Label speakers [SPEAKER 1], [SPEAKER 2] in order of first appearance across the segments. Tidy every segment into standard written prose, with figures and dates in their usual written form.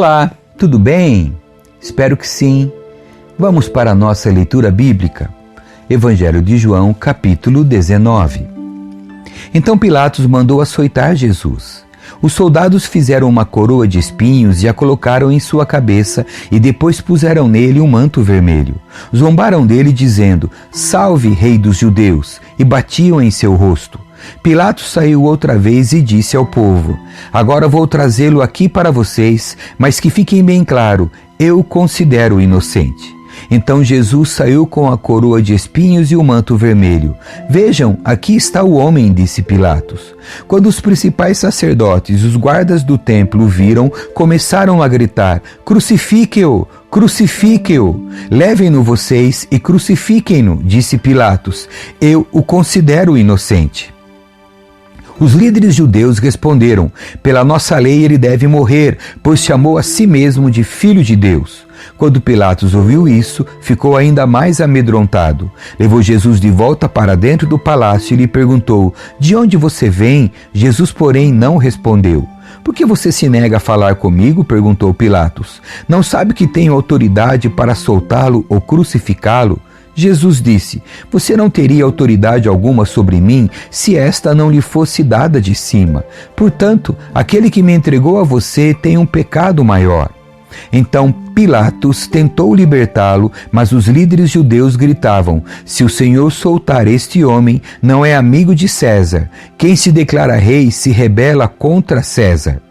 [SPEAKER 1] Olá, tudo bem? Espero que sim. Vamos para a nossa leitura bíblica. Evangelho de João, capítulo 19. Então Pilatos mandou açoitar Jesus. Os soldados fizeram uma coroa de espinhos e a colocaram em sua cabeça e depois puseram nele um manto vermelho. Zombaram dele dizendo: "Salve, Rei dos Judeus!" e batiam em seu rosto. Pilatos saiu outra vez e disse ao povo: "Agora vou trazê-lo aqui para vocês, mas que fiquem bem claro, eu o considero inocente." Então Jesus saiu com a coroa de espinhos e o manto vermelho. "Vejam, aqui está o homem", disse Pilatos. Quando os principais sacerdotes e os guardas do templo o viram, começaram a gritar: "Crucifiquem-o! Crucifiquem-o! Levem-no vocês e crucifiquem-no", disse Pilatos. "Eu o considero inocente." Os líderes judeus responderam: "Pela nossa lei ele deve morrer, pois chamou a si mesmo de Filho de Deus." Quando Pilatos ouviu isso, ficou ainda mais amedrontado. Levou Jesus de volta para dentro do palácio e lhe perguntou: "De onde você vem?" Jesus, porém, não respondeu. "Por que você se nega a falar comigo?" perguntou Pilatos. "Não sabe que tenho autoridade para soltá-lo ou crucificá-lo?" Jesus disse: "Você não teria autoridade alguma sobre mim se esta não lhe fosse dada de cima. Portanto, aquele que me entregou a você tem um pecado maior." Então Pilatos tentou libertá-lo, mas os líderes judeus gritavam: "Se o Senhor soltar este homem, não é amigo de César. Quem se declara rei se rebela contra César."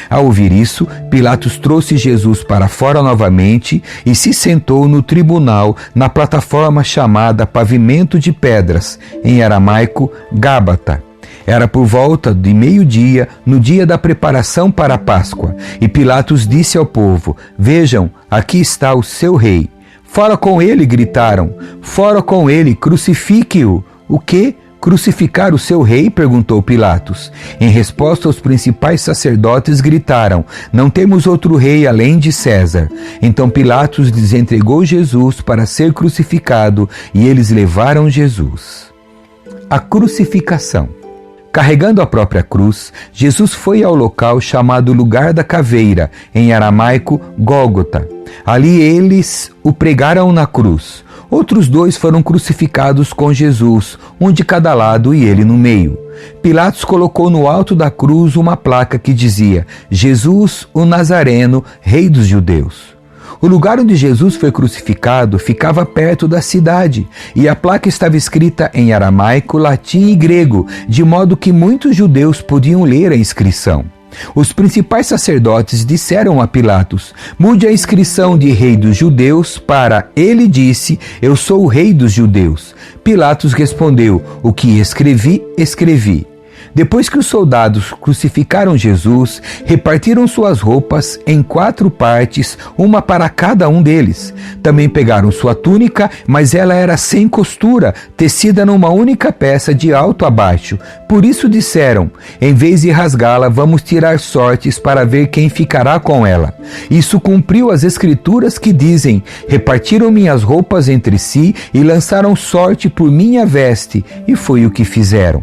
[SPEAKER 1] Ao ouvir isso, Pilatos trouxe Jesus para fora novamente e se sentou no tribunal na plataforma chamada Pavimento de Pedras, em aramaico Gábata. Era por volta de meio-dia, no dia da preparação para a Páscoa, e Pilatos disse ao povo: "Vejam, aqui está o seu rei." "Fora com ele!" gritaram. "Fora com ele! Crucifique-o!" "O quê? Crucificar o seu rei?" perguntou Pilatos. Em resposta, os principais sacerdotes gritaram: "Não temos outro rei além de César." Então Pilatos lhes entregou Jesus para ser crucificado e eles levaram Jesus. A crucificação. Carregando a própria cruz, Jesus foi ao local chamado Lugar da Caveira, em aramaico Gólgota. Ali eles o pregaram na cruz. Outros 2 foram crucificados com Jesus, um de cada lado e ele no meio. Pilatos colocou no alto da cruz uma placa que dizia: "Jesus, o Nazareno, Rei dos Judeus." O lugar onde Jesus foi crucificado ficava perto da cidade, e a placa estava escrita em aramaico, latim e grego, de modo que muitos judeus podiam ler a inscrição. Os principais sacerdotes disseram a Pilatos: "Mude a inscrição de Rei dos Judeus para Ele disse, eu sou o Rei dos Judeus." Pilatos respondeu: "O que escrevi, escrevi." Depois que os soldados crucificaram Jesus, repartiram suas roupas em 4 partes, uma para cada um deles. Também pegaram sua túnica, mas ela era sem costura, tecida numa única peça de alto a baixo. Por isso disseram: "Em vez de rasgá-la, vamos tirar sortes para ver quem ficará com ela." Isso cumpriu as escrituras que dizem: "Repartiram minhas roupas entre si e lançaram sorte por minha veste." E foi o que fizeram.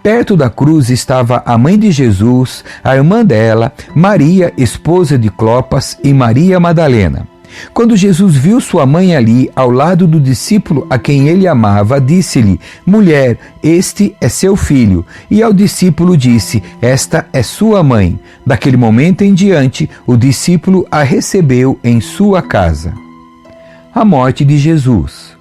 [SPEAKER 1] Perto da cruz estava a mãe de Jesus, a irmã dela, Maria, esposa de Clopas, e Maria Madalena. Quando Jesus viu sua mãe ali, ao lado do discípulo a quem ele amava, disse-lhe: "Mulher, este é seu filho." E ao discípulo disse: "Esta é sua mãe." Daquele momento em diante, o discípulo a recebeu em sua casa. A morte de Jesus.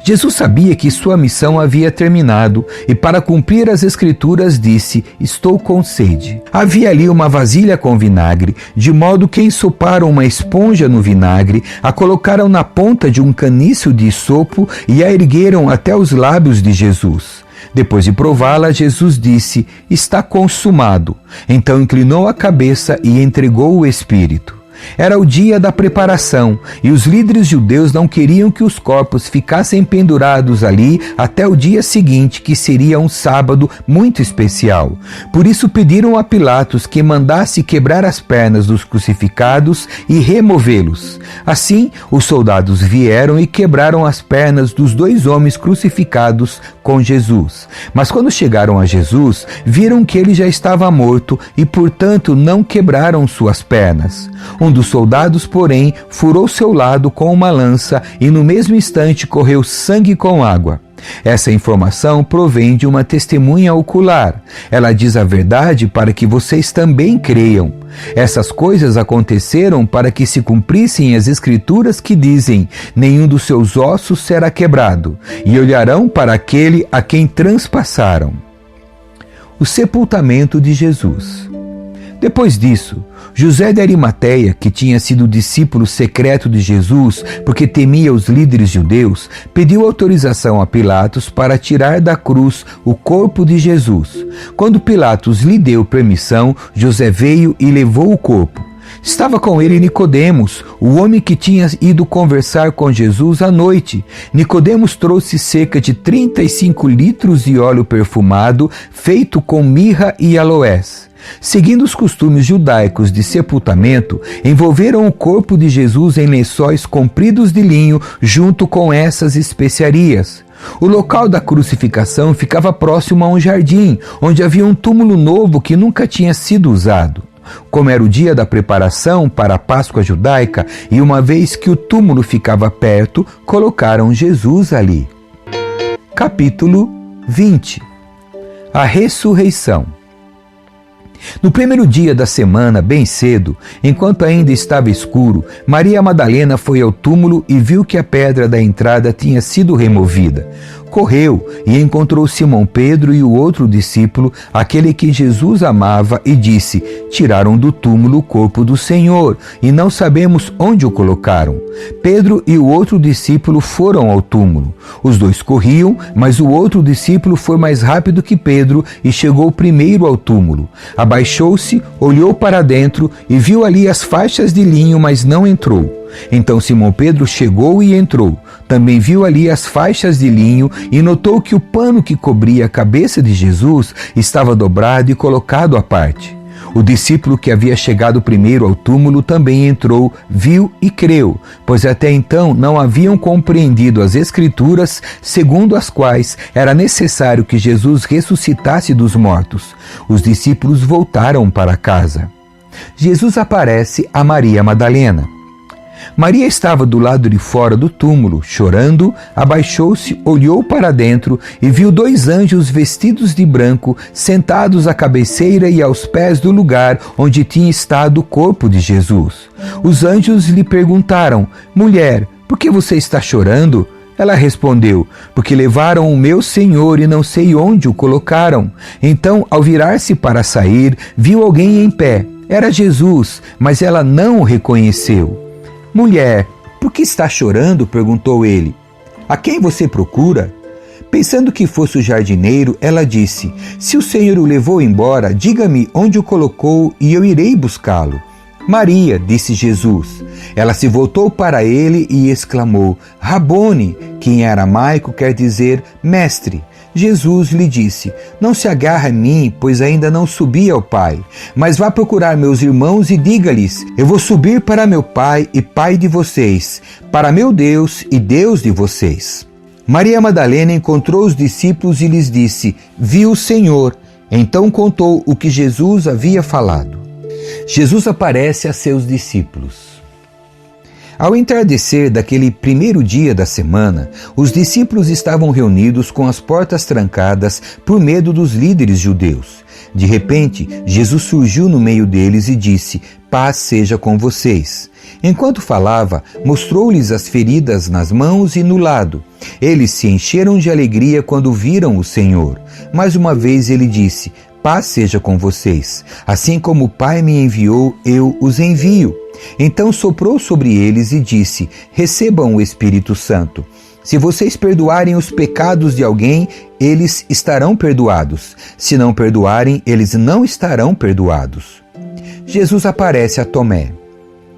[SPEAKER 1] Jesus sabia que sua missão havia terminado e, para cumprir as Escrituras, disse: "Estou com sede." Havia ali uma vasilha com vinagre, de modo que ensoparam uma esponja no vinagre, a colocaram na ponta de um caniço de sopo e a ergueram até os lábios de Jesus. Depois de prová-la, Jesus disse: "Está consumado." Então inclinou a cabeça e entregou o Espírito. Era o dia da preparação e os líderes judeus não queriam que os corpos ficassem pendurados ali até o dia seguinte, que seria um sábado muito especial. Por isso pediram a Pilatos que mandasse quebrar as pernas dos crucificados e removê-los. Assim, os soldados vieram e quebraram as pernas dos 2 homens crucificados com Jesus. Mas quando chegaram a Jesus, viram que ele já estava morto e, portanto, não quebraram suas pernas. Um dos soldados, porém, furou seu lado com uma lança e no mesmo instante correu sangue com água. Essa informação provém de uma testemunha ocular. Ela diz a verdade para que vocês também creiam. Essas coisas aconteceram para que se cumprissem as escrituras que dizem: nenhum dos seus ossos será quebrado, e olharão para aquele a quem transpassaram. O sepultamento de Jesus. Depois disso, José de Arimateia, que tinha sido discípulo secreto de Jesus porque temia os líderes judeus, pediu autorização a Pilatos para tirar da cruz o corpo de Jesus. Quando Pilatos lhe deu permissão, José veio e levou o corpo. Estava com ele Nicodemos, o homem que tinha ido conversar com Jesus à noite. Nicodemos trouxe cerca de 35 litros de óleo perfumado, feito com mirra e aloés. Seguindo os costumes judaicos de sepultamento, envolveram o corpo de Jesus em lençóis compridos de linho junto com essas especiarias. O local da crucificação ficava próximo a um jardim, onde havia um túmulo novo que nunca tinha sido usado. Como era o dia da preparação para a Páscoa judaica, e uma vez que o túmulo ficava perto, colocaram Jesus ali. Capítulo 20. A ressurreição. No primeiro dia da semana, bem cedo, enquanto ainda estava escuro, Maria Madalena foi ao túmulo e viu que a pedra da entrada tinha sido removida. Correu e encontrou Simão Pedro e o outro discípulo, aquele que Jesus amava, e disse: tiraram do túmulo o corpo do Senhor e não sabemos onde o colocaram. Pedro e o outro discípulo foram ao túmulo. Os 2 corriam, mas o outro discípulo foi mais rápido que Pedro e chegou primeiro ao túmulo. Abaixou-se, olhou para dentro e viu ali as faixas de linho, mas não entrou. Então Simão Pedro chegou e entrou. Também viu ali as faixas de linho e notou que o pano que cobria a cabeça de Jesus estava dobrado e colocado à parte. O discípulo que havia chegado primeiro ao túmulo também entrou, viu e creu, pois até então não haviam compreendido as Escrituras, segundo as quais era necessário que Jesus ressuscitasse dos mortos. Os discípulos voltaram para casa. Jesus aparece a Maria Madalena. Maria estava do lado de fora do túmulo, chorando, abaixou-se, olhou para dentro e viu 2 anjos vestidos de branco, sentados à cabeceira e aos pés do lugar onde tinha estado o corpo de Jesus. Os anjos lhe perguntaram: mulher, por que você está chorando? Ela respondeu: porque levaram o meu Senhor e não sei onde o colocaram. Então, ao virar-se para sair, viu alguém em pé. Era Jesus, mas ela não o reconheceu. Mulher, por que está chorando? Perguntou ele. A quem você procura? Pensando que fosse o jardineiro, ela disse: se o Senhor o levou embora, diga-me onde o colocou e eu irei buscá-lo. Maria, disse Jesus. Ela se voltou para ele e exclamou: Rabone, que em aramaico quer dizer mestre. Jesus lhe disse: não se agarre a mim, pois ainda não subi ao Pai. Mas vá procurar meus irmãos e diga-lhes: eu vou subir para meu Pai e Pai de vocês, para meu Deus e Deus de vocês. Maria Madalena encontrou os discípulos e lhes disse: vi o Senhor. Então contou o que Jesus havia falado. Jesus aparece a seus discípulos. Ao entardecer daquele primeiro dia da semana, os discípulos estavam reunidos com as portas trancadas por medo dos líderes judeus. De repente, Jesus surgiu no meio deles e disse: paz seja com vocês. Enquanto falava, mostrou-lhes as feridas nas mãos e no lado. Eles se encheram de alegria quando viram o Senhor. Mais uma vez ele disse: paz seja com vocês. Assim como o Pai me enviou, eu os envio. Então soprou sobre eles e disse: recebam o Espírito Santo. Se vocês perdoarem os pecados de alguém, eles estarão perdoados. Se não perdoarem, eles não estarão perdoados. Jesus aparece a Tomé.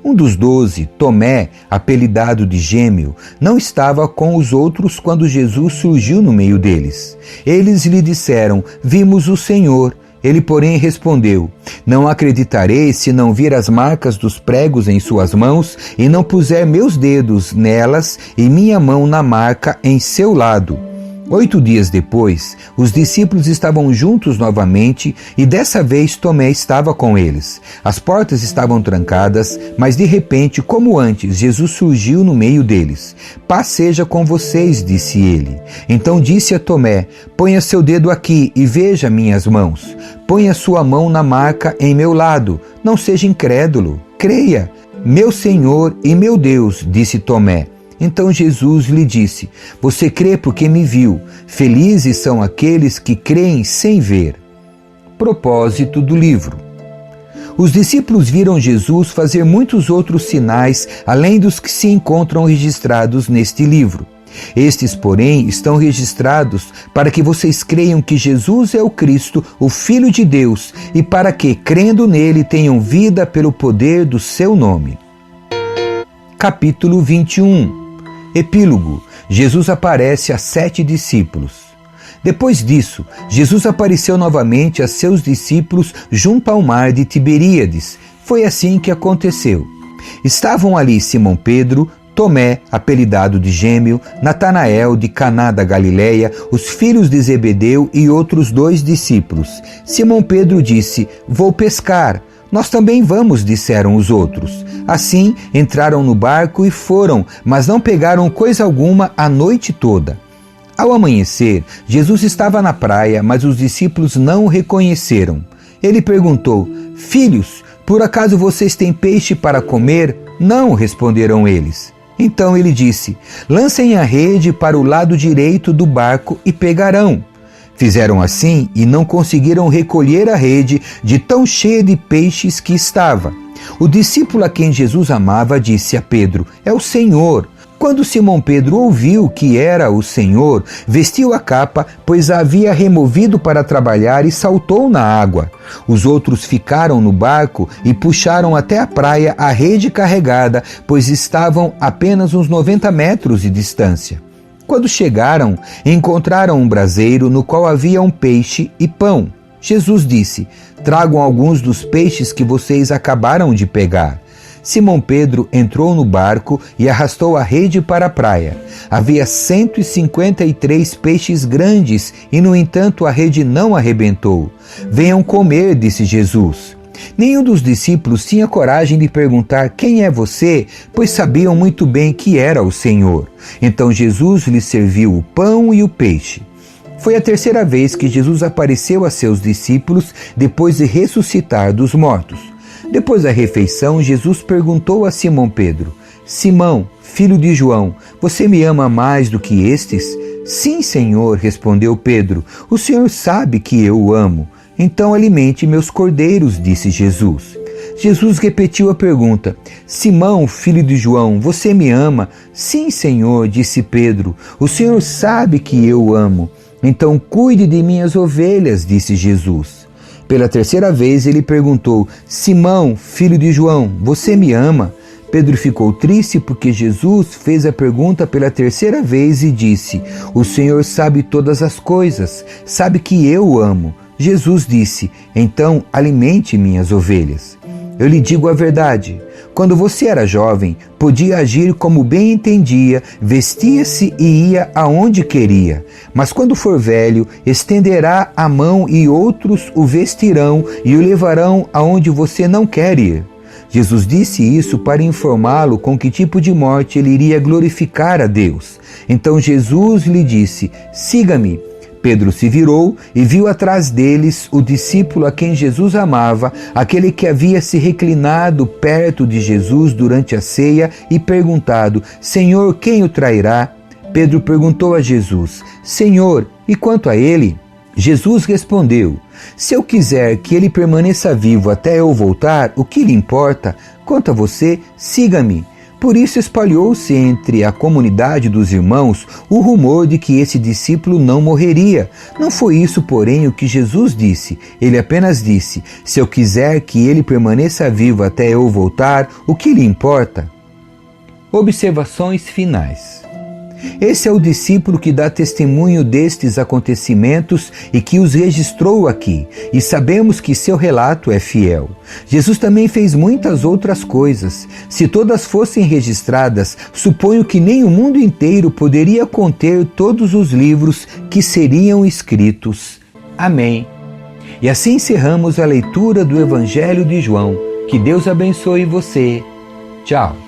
[SPEAKER 1] Um dos 12, Tomé, apelidado de Gêmeo, não estava com os outros quando Jesus surgiu no meio deles. Eles lhe disseram: "Vimos o Senhor." Ele, porém, respondeu: "Não acreditarei se não vir as marcas dos pregos em suas mãos e não puser meus dedos nelas e minha mão na marca em seu lado." 8 dias depois, os discípulos estavam juntos novamente e dessa vez Tomé estava com eles. As portas estavam trancadas, mas de repente, como antes, Jesus surgiu no meio deles. "Paz seja com vocês", disse ele. Então disse a Tomé: "Ponha seu dedo aqui e veja minhas mãos. Ponha sua mão na marca em meu lado. Não seja incrédulo, creia." "Meu Senhor e meu Deus", disse Tomé. Então Jesus lhe disse: "Você crê porque me viu. Felizes são aqueles que creem sem ver." Propósito do livro. Os discípulos viram Jesus fazer muitos outros sinais, além dos que se encontram registrados neste livro. Estes, porém, estão registrados para que vocês creiam que Jesus é o Cristo, o Filho de Deus, e para que, crendo nele, tenham vida pelo poder do seu nome. Capítulo 21. Epílogo. Jesus aparece a 7 discípulos. Depois disso, Jesus apareceu novamente a seus discípulos junto ao mar de Tiberíades. Foi assim que aconteceu. Estavam ali Simão Pedro, Tomé, apelidado de Gêmeo, Natanael de Caná da Galileia, os filhos de Zebedeu e outros 2 discípulos. Simão Pedro disse: "Vou pescar." "Nós também vamos", disseram os outros. Assim, entraram no barco e foram, mas não pegaram coisa alguma a noite toda. Ao amanhecer, Jesus estava na praia, mas os discípulos não o reconheceram. Ele perguntou: "Filhos, por acaso vocês têm peixe para comer?" "Não", responderam eles. Então ele disse: "Lancem a rede para o lado direito do barco e pegarão." Fizeram assim e não conseguiram recolher a rede de tão cheia de peixes que estava. O discípulo a quem Jesus amava disse a Pedro: "É o Senhor." Quando Simão Pedro ouviu que era o Senhor, vestiu a capa, pois a havia removido para trabalhar, e saltou na água. Os outros ficaram no barco e puxaram até a praia a rede carregada, pois estavam apenas uns 90 metros de distância. Quando chegaram, encontraram um braseiro no qual havia um peixe e pão. Jesus disse: "Tragam alguns dos peixes que vocês acabaram de pegar." Simão Pedro entrou no barco e arrastou a rede para a praia. Havia 153 peixes grandes e, no entanto, a rede não arrebentou. "Venham comer", disse Jesus. Nenhum dos discípulos tinha coragem de perguntar: "Quem é você?", pois sabiam muito bem que era o Senhor. Então Jesus lhes serviu o pão e o peixe. Foi a 3ª vez que Jesus apareceu a seus discípulos depois de ressuscitar dos mortos. Depois da refeição, Jesus perguntou a Simão Pedro: "Simão, filho de João, você me ama mais do que estes?" "Sim, Senhor", respondeu Pedro, "o Senhor sabe que eu o amo." "Então alimente meus cordeiros", disse Jesus. Jesus repetiu a pergunta: "Simão, filho de João, você me ama?" "Sim, Senhor", disse Pedro, "o Senhor sabe que eu o amo." "Então cuide de minhas ovelhas", disse Jesus. Pela 3ª vez ele perguntou: "Simão, filho de João, você me ama?" Pedro ficou triste porque Jesus fez a pergunta pela 3ª vez e disse: "O Senhor sabe todas as coisas, sabe que eu o amo." Jesus disse: "Então alimente minhas ovelhas." Eu lhe digo a verdade: quando você era jovem, podia agir como bem entendia, vestia-se e ia aonde queria. Mas quando for velho, estenderá a mão e outros o vestirão e o levarão aonde você não quer ir. Jesus disse isso para informá-lo com que tipo de morte ele iria glorificar a Deus. Então Jesus lhe disse: "Siga-me." Pedro se virou e viu atrás deles o discípulo a quem Jesus amava, aquele que havia se reclinado perto de Jesus durante a ceia e perguntado: "Senhor, quem o trairá?" Pedro perguntou a Jesus: "Senhor, e quanto a ele?" Jesus respondeu: "Se eu quiser que ele permaneça vivo até eu voltar, o que lhe importa? Quanto a você, siga-me." Por isso espalhou-se entre a comunidade dos irmãos o rumor de que esse discípulo não morreria. Não foi isso, porém, o que Jesus disse. Ele apenas disse: se eu quiser que ele permaneça vivo até eu voltar, o que lhe importa? Observações finais. Esse é o discípulo que dá testemunho destes acontecimentos e que os registrou aqui, e sabemos que seu relato é fiel. Jesus também fez muitas outras coisas. Se todas fossem registradas, suponho que nem o mundo inteiro poderia conter todos os livros que seriam escritos. Amém. E assim encerramos a leitura do Evangelho de João. Que Deus abençoe você. Tchau.